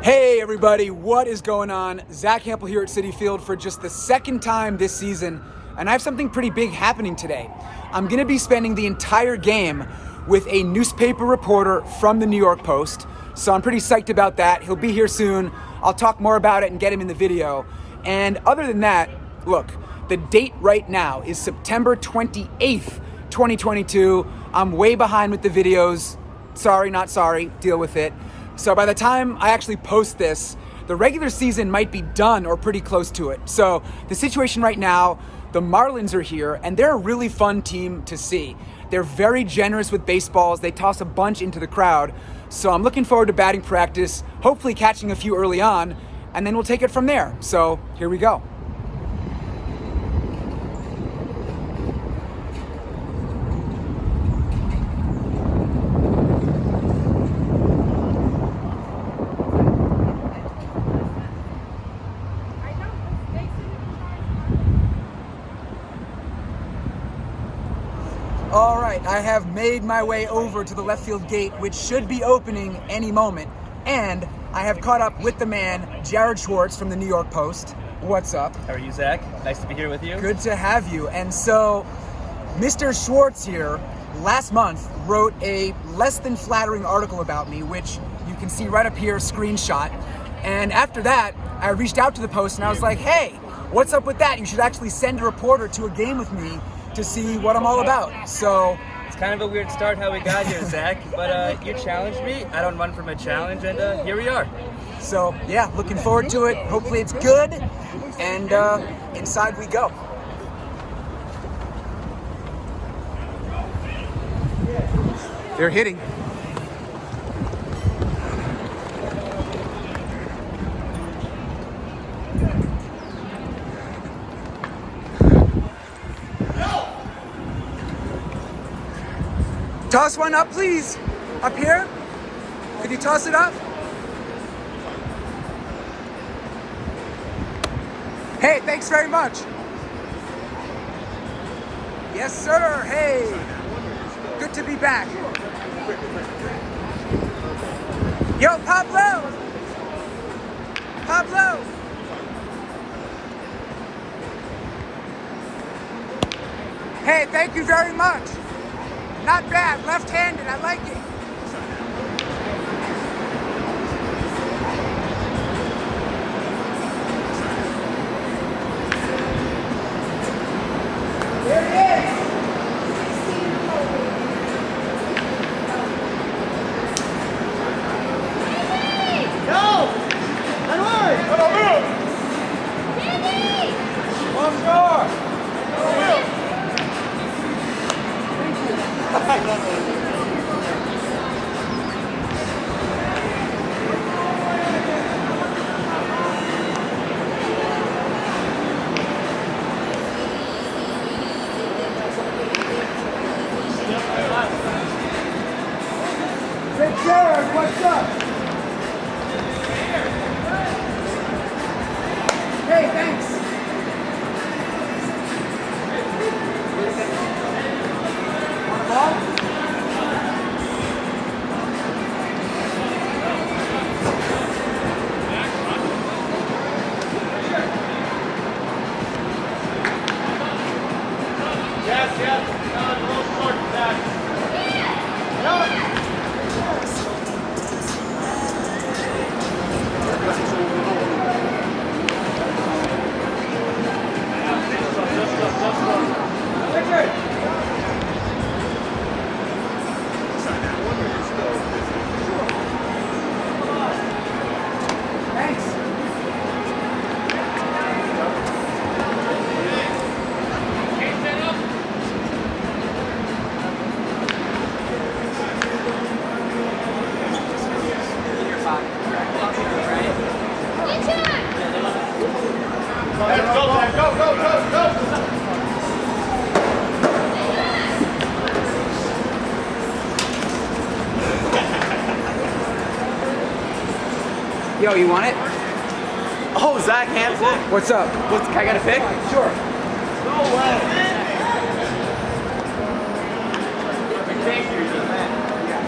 Hey everybody, what is going on? Zack Hample here at Citi Field for just the second time this season, and I have something pretty big happening today. I'm gonna be spending the entire game with a newspaper reporter from the New York Post, so I'm pretty psyched about that. He'll be here soon. I'll talk more about it and get him in the video. And other than that, look, the date right now is September 28th, 2022. I'm way behind with the videos. Sorry, not sorry, deal with it. So by the time I actually post this, the regular season might be done or pretty close to it. So the situation right now, the Marlins are here and they're a really fun team to see. They're very generous with baseballs. They toss a bunch into the crowd. So I'm looking forward to batting practice, hopefully catching a few early on, and then we'll take it from there. So here we go. All right, I have made my way over to the left field gate, which should be opening any moment. And I have caught up with the man, Jared Schwartz from the New York Post. What's up? How are you, Zack? Nice to be here with you. Good to have you. And so, Mr. Schwartz here, last month, wrote a less than flattering article about me, which you can see right up here, screenshot. And after that, I reached out to the Post and I was like, hey, what's up with that? You should actually send a reporter to a game with me to see what I'm all about. So it's kind of a weird start how we got here, Zack, but you challenged me. I don't run from a challenge, and here we are. So yeah, looking forward to it. Hopefully it's good, and inside we go. They're hitting. Toss one up, please. Up here. Could you toss it up? Hey, thanks very much. Yes, sir. Hey, good to be back. Yo, Pablo. Pablo. Hey, thank you very much. Not bad, left-handed, I like it. There it is. Go! Onward! Come on, move! One score! Hey, Jared, what's up? Hey, thanks. Want a ball? Yo, you want it? Oh, Zack Hample. What's up? I got a pick? Sure. No way. Thank you, man. Yeah.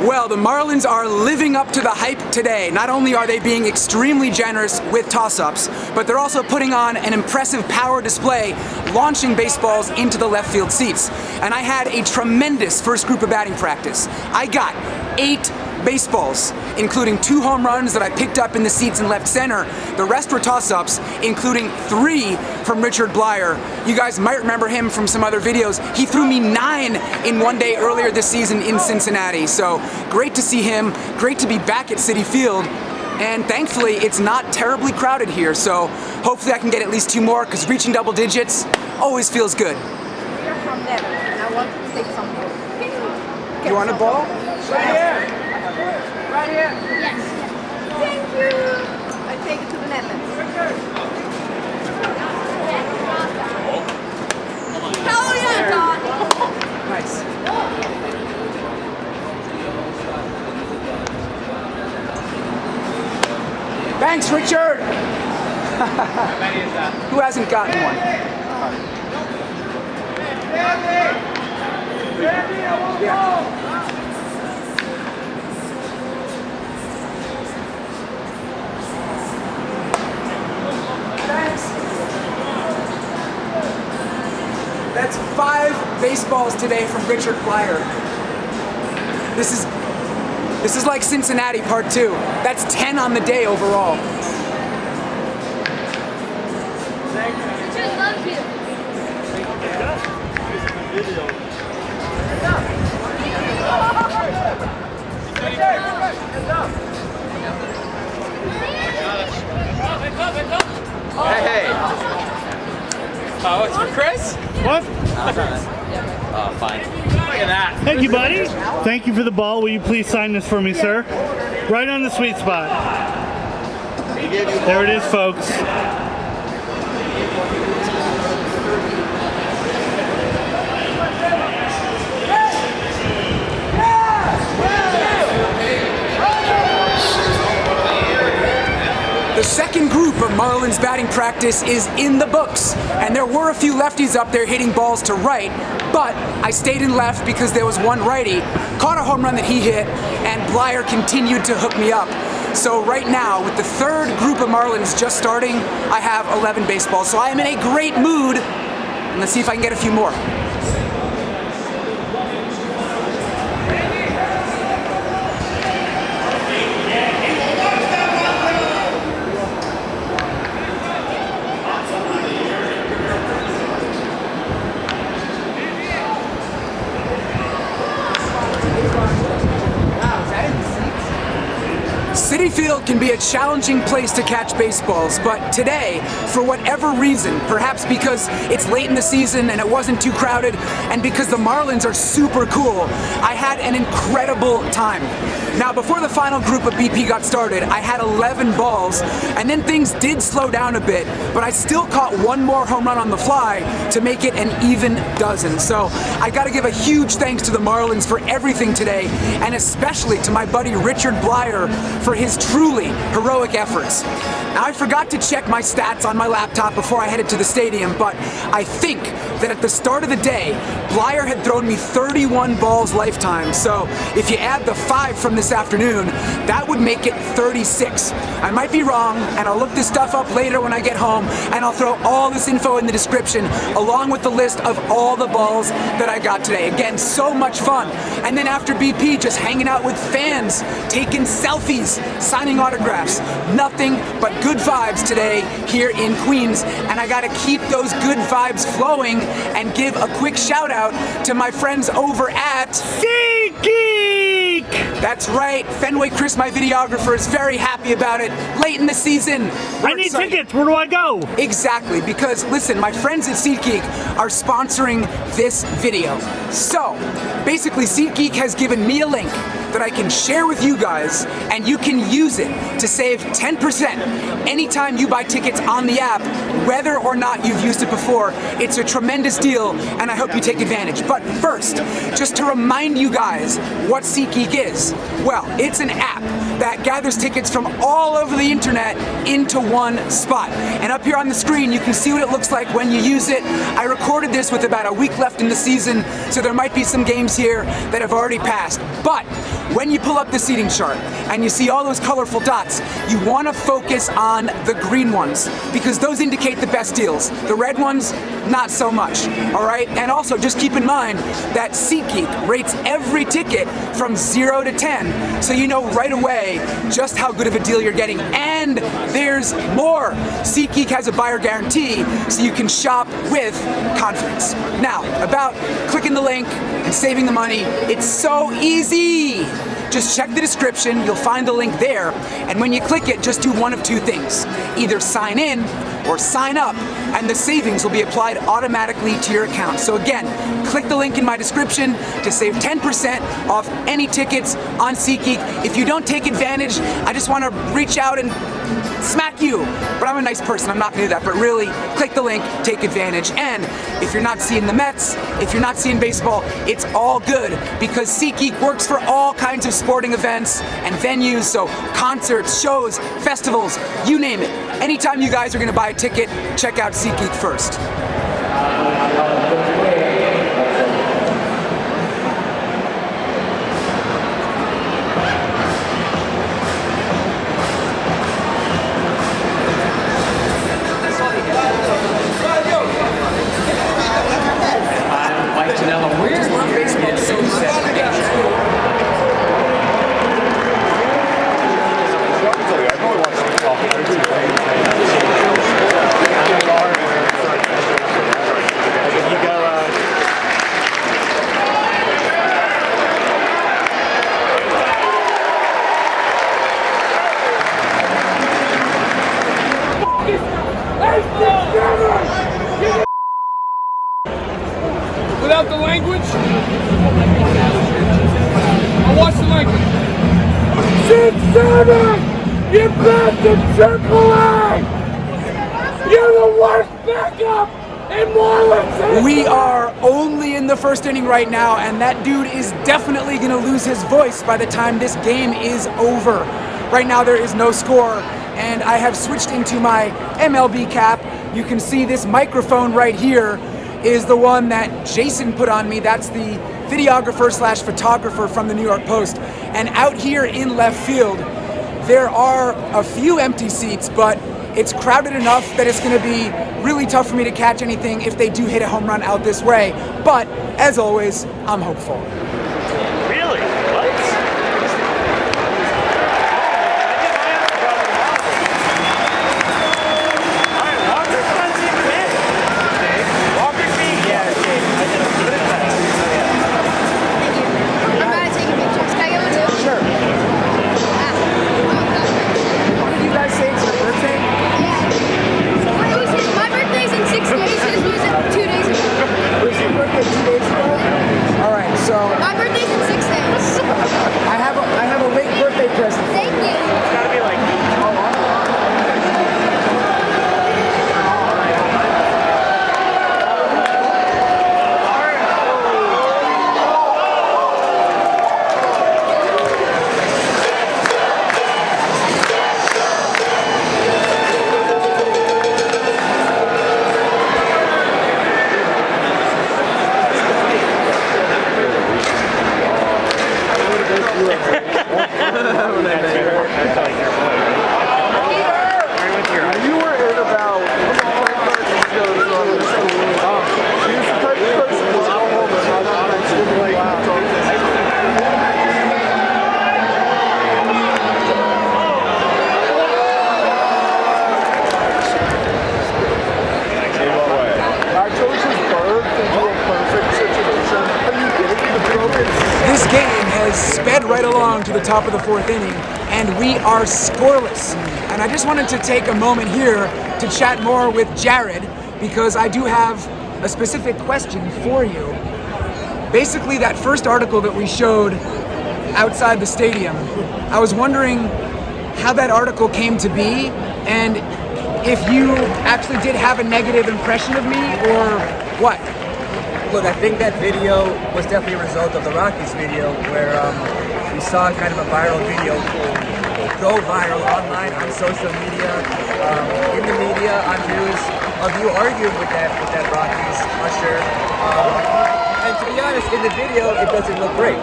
Well, the Marlins are living up to the hype today. Not only are they being extremely generous with toss-ups, but they're also putting on an impressive power display, launching baseballs into the left field seats. And I had a tremendous first group of batting practice. I got 8 baseballs, including 2 home runs that I picked up in the seats in left center. The rest were toss-ups, including 3 from Richard Blyer. You guys might remember him from some other videos. He threw me 9 in one day earlier this season in Cincinnati. So great to see him, great to be back at Citi Field. And thankfully, it's not terribly crowded here. So hopefully I can get at least 2 more, because reaching double digits always feels good. You're from there, and I want to take something. You want a ball? Right here. Right here? Yes. Thank you. I take it to the Netherlands. Oh yeah, God. Nice. Thanks, Richard. How many is that? Who hasn't gotten one? Yeah. Thanks. That's 5 baseballs today from Richard Blyer. This is like Cincinnati Part 2. That's 10 on the day overall. Richard loves you. Hey. Oh, it's for Chris? What? Oh, fine. Look at that. Thank you, buddy. Thank you for the ball. Will you please sign this for me, sir? Right on the sweet spot. There it is, folks. The second group of Marlins batting practice is in the books, and there were a few lefties up there hitting balls to right, but I stayed in left because there was one righty, caught a home run that he hit, and Blyer continued to hook me up. So right now, with the third group of Marlins just starting, I have 11 baseballs, so I am in a great mood, and let's see if I can get a few more. Citi Field can be a challenging place to catch baseballs, but today, for whatever reason, perhaps because it's late in the season and it wasn't too crowded, and because the Marlins are super cool, I had an incredible time. Now, before the final group of BP got started, I had 11 balls, and then things did slow down a bit, but I still caught 1 more home run on the fly to make it an even dozen. So I gotta give a huge thanks to the Marlins for everything today, and especially to my buddy Richard Blyer for his truly heroic efforts. Now, I forgot to check my stats on my laptop before I headed to the stadium, but I think that at the start of the day, Blyer had thrown me 31 balls lifetime, so if you add the 5 from this afternoon, that would make it 36. I might be wrong, and I'll look this stuff up later when I get home, and I'll throw all this info in the description, along with the list of all the balls that I got today. Again, so much fun. And then after BP, just hanging out with fans, taking selfies, signing autographs. Nothing but good vibes today here in Queens, and I gotta keep those good vibes flowing and give a quick shout out to my friends over at SeatGeek! That's right, Fenway Chris, my videographer, is very happy about it. Late in the season. I need tickets. Where do I go? Exactly, because listen, my friends at SeatGeek are sponsoring this video. So, basically SeatGeek has given me a link that I can share with you guys, and you can use it to save 10% anytime you buy tickets on the app, whether or not you've used it before. It's a tremendous deal, and I hope you take advantage. But first, just to remind you guys what SeatGeek is. Well, it's an app that gathers tickets from all over the internet into one spot. And up here on the screen, you can see what it looks like when you use it. I recorded this with about a week left in the season, so there might be some games here that have already passed. But when you pull up the seating chart and you see all those colorful dots, you want to focus on the green ones because those indicate the best deals. The red ones, not so much, all right? And also just keep in mind that SeatGeek rates every ticket from 0 to 10, so you know right away just how good of a deal you're getting. And there's more. SeatGeek has a buyer guarantee, so you can shop with confidence. Now, about clicking the link and saving the money, it's so easy. Just check the description, you'll find the link there, and when you click it, just do one of two things. Either sign in or sign up, and the savings will be applied automatically to your account. So again, click the link in my description to save 10% off any tickets on SeatGeek. If you don't take advantage, I just want to reach out and smack you. But I'm a nice person, I'm not gonna do that. But really, click the link, take advantage. And if you're not seeing the Mets, if you're not seeing baseball, it's all good because SeatGeek works for all kinds of sporting events and venues, so concerts, shows, festivals, you name it. Anytime you guys are gonna buy a ticket, check out SeatGeek first. Without the language, I watch the language. 6-7! You blasted AAA! You're the worst backup in Marlins! We are only in the first inning right now, and that dude is definitely going to lose his voice by the time this game is over. Right now there is no score, and I have switched into my MLB cap. You can see this microphone right here is the one that Jason put on me. That's the videographer slash photographer from the New York Post. And out here in left field, there are a few empty seats, but it's crowded enough that it's gonna be really tough for me to catch anything if they do hit a home run out this way. But as always, I'm hopeful. Really? What? My birthday's in 6 days. I have a late birthday present. Thank you. It's gotta be like, This game has sped right along to the top of the fourth inning, and we are scoreless. And I just wanted to take a moment here to chat more with Jared, because I do have a specific question for you. Basically, that first article that we showed outside the stadium, I was wondering how that article came to be, and if you actually did have a negative impression of me, or what? Look, I think that video was definitely a result of the Rockies video, where we saw kind of a viral video go viral online, on social media, in the media, on news, of you arguing with that Rockies usher. And to be honest, in the video, it doesn't look great.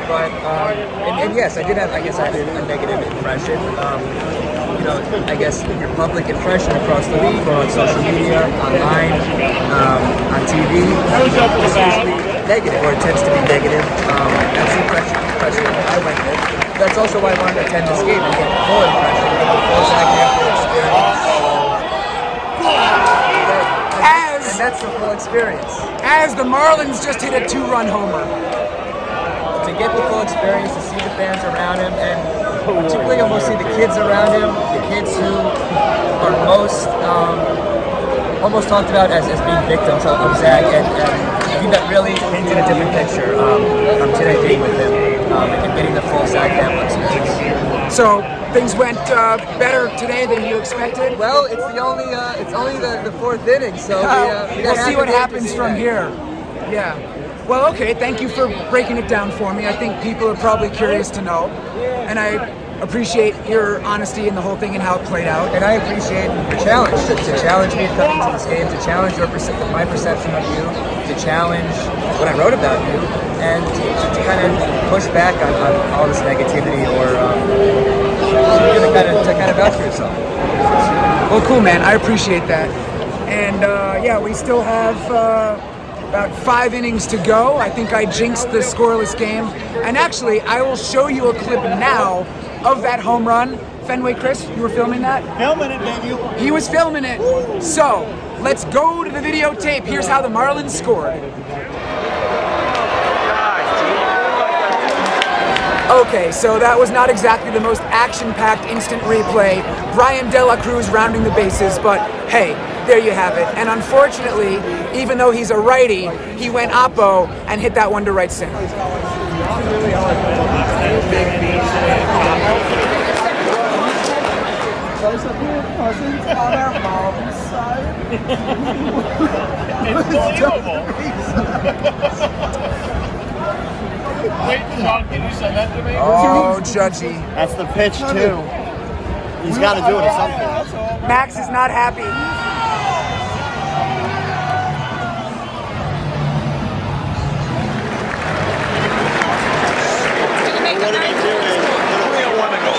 But, and yes, I guess I had a negative impression. You know, I guess your public impression across the league or on social media, online, on TV, is usually negative, or it tends to be negative. That's the impression I went with. That's also why I wanted to attend this game and get the full impression, get the full Zack Hample experience. And that's the full experience. As the Marlins just hit a 2-run homer. To get the full experience, to see the fans around him, and particularly almost see the kids around him, the kids who are most almost talked about as being victims of Zack, and I think that really painted a different picture today being with him and getting the full Zack Hample experience. So things went better today than you expected? Well, it's only the fourth inning, so we'll see what happens from here. Yeah. Well, okay, thank you for breaking it down for me. I think people are probably curious to know, and I appreciate your honesty in the whole thing and how it played out. And I appreciate your challenge, to challenge me coming to this game, to challenge my perception of you, to challenge what I wrote about you, and to kind of push back on all this negativity, or to kind of vouch for yourself. Well, cool, man. I appreciate that. And yeah, we still have about 5 innings to go. I think I jinxed the scoreless game. And actually, I will show you a clip now of that home run. Fenway, Chris, you were filming that? Filming it, baby. He was filming it. So, let's go to the videotape. Here's how the Marlins scored. Okay, so that was not exactly the most action-packed instant replay. Brian De La Cruz rounding the bases, but hey, there you have it. And unfortunately, even though he's a righty, he went oppo and hit that one to right center. Those are your cousins on our mom's side. Wait, Sean, can you send that to me? Oh, Judgy. That's the pitch, too. He's got to do it or something. Max is not happy. What are they doing? We don't want to go.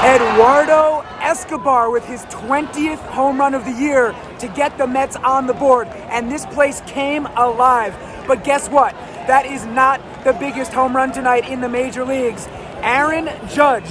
Eduardo Escobar with his 20th home run of the year to get the Mets on the board. And this place came alive. But guess what? That is not the biggest home run tonight in the major leagues. Aaron Judge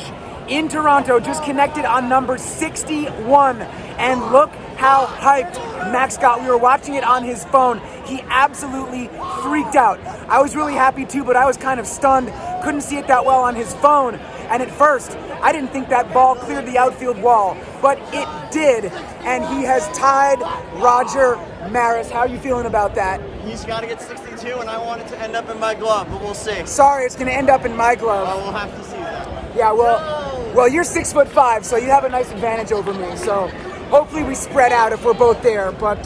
in Toronto just connected on number 61. And look how hyped Max got. We were watching it on his phone. He absolutely freaked out. I was really happy too, but I was kind of stunned. Couldn't see it that well on his phone. And at first, I didn't think that ball cleared the outfield wall, but it did. And he has tied Roger Maris. How are you feeling about that? He's got to get 62, and I want it to end up in my glove, but we'll see. Sorry, it's going to end up in my glove. We'll have to see that. Yeah, well, you're 6'5", so you have a nice advantage over me. So hopefully we spread out if we're both there. But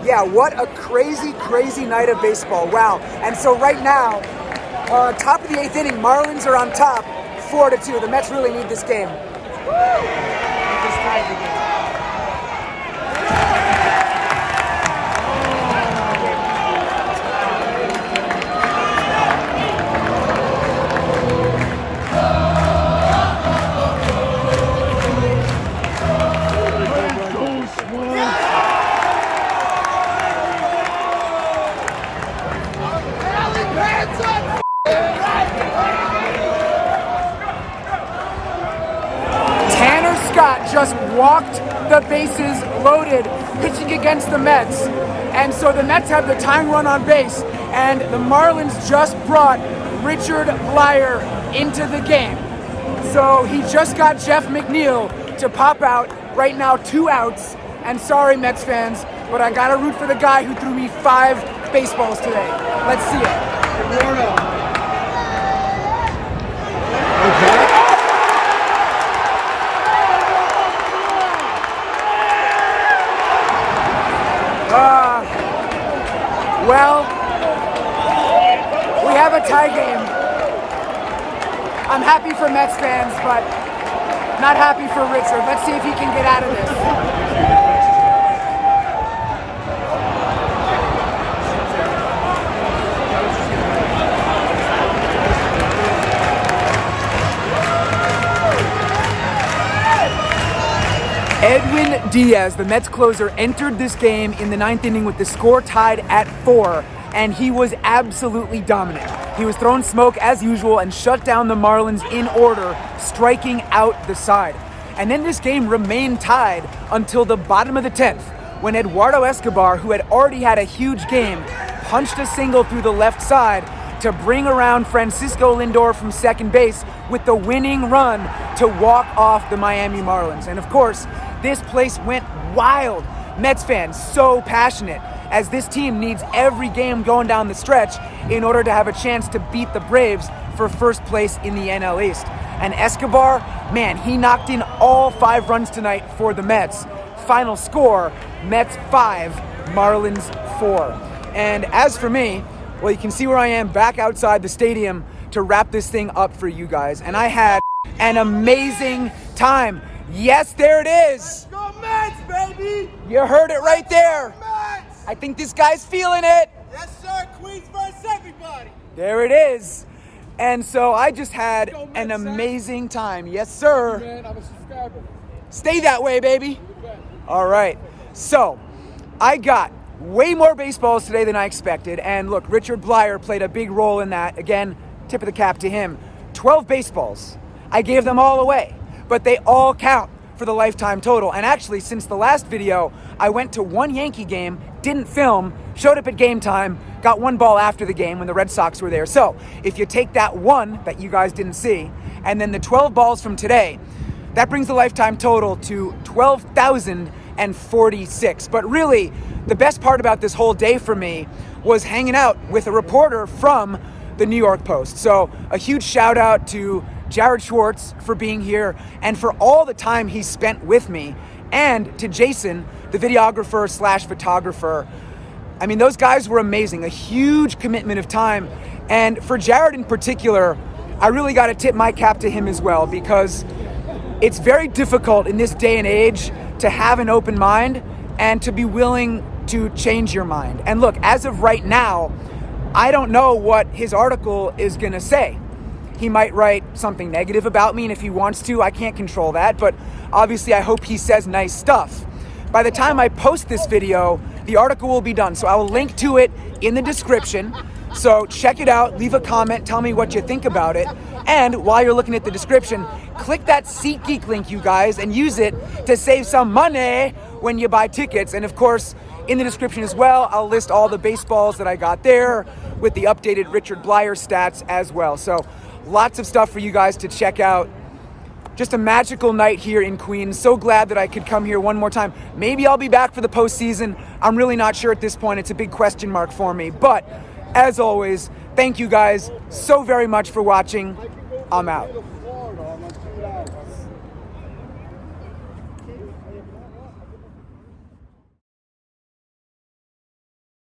yeah, what a crazy, crazy night of baseball. Wow. And so right now, top of the 8th inning, Marlins are on top, 4-2. The Mets really need this game. Just tied the game. Just walked the bases loaded, pitching against the Mets. And so the Mets have the tying run on base. And the Marlins just brought Richard Blyer into the game. So he just got Jeff McNeil to pop out. Right now, 2 outs. And sorry, Mets fans, but I gotta root for the guy who threw me 5 baseballs today. Let's see it. Well, we have a tie game. I'm happy for Mets fans, but not happy for Richard. Let's see if he can get out of this. Edwin Diaz, the Mets closer, entered this game in the 9th inning with the score tied at 4, and he was absolutely dominant. He was throwing smoke as usual and shut down the Marlins in order, striking out the side. And then this game remained tied until the bottom of the 10th, when Eduardo Escobar, who had already had a huge game, punched a single through the left side to bring around Francisco Lindor from second base with the winning run to walk off the Miami Marlins. And of course, this place went wild. Mets fans so passionate, as this team needs every game going down the stretch in order to have a chance to beat the Braves for first place in the NL East. And Escobar, man, he knocked in all 5 runs tonight for the Mets. Final score, Mets 5, Marlins 4. And as for me, well, you can see where I am back outside the stadium to wrap this thing up for you guys. And I had an amazing time. Yes, there it is. Go Mets, baby! You heard it right there. Mets! I think this guy's feeling it. Yes, sir. Queens versus everybody. There it is. And so I just had an amazing time. Yes, sir. Man, I'm a subscriber. Stay that way, baby. All right. So I got way more baseballs today than I expected. And look, Richard Blyer played a big role in that. Again, tip of the cap to him. 12 baseballs. I gave them all away, but they all count for the lifetime total. And actually, since the last video, I went to 1 Yankee game, didn't film, showed up at game time, got 1 ball after the game when the Red Sox were there. So if you take that 1 that you guys didn't see, and then the 12 balls from today, that brings the lifetime total to 12,046. But really, the best part about this whole day for me was hanging out with a reporter from the New York Post. So a huge shout out to Jared Schwartz for being here and for all the time he spent with me, and to Jason, the videographer / photographer. I mean, those guys were amazing, a huge commitment of time. And for Jared in particular, I really got to tip my cap to him as well, because it's very difficult in this day and age to have an open mind and to be willing to change your mind. And look, as of right now, I don't know what his article is going to say. He might write something negative about me, and if he wants to, I can't control that. But obviously, I hope he says nice stuff. By the time I post this video, the article will be done. So I will link to it in the description. So check it out, leave a comment, tell me what you think about it. And while you're looking at the description, click that SeatGeek link, you guys, and use it to save some money when you buy tickets. And of course, in the description as well, I'll list all the baseballs that I got there with the updated Richard Blyer stats as well. So lots of stuff for you guys to check out. Just a magical night here in Queens. So glad that I could come here one more time. Maybe I'll be back for the postseason. I'm really not sure at this point. It's a big question mark for me. But as always, thank you guys so very much for watching. I'm out.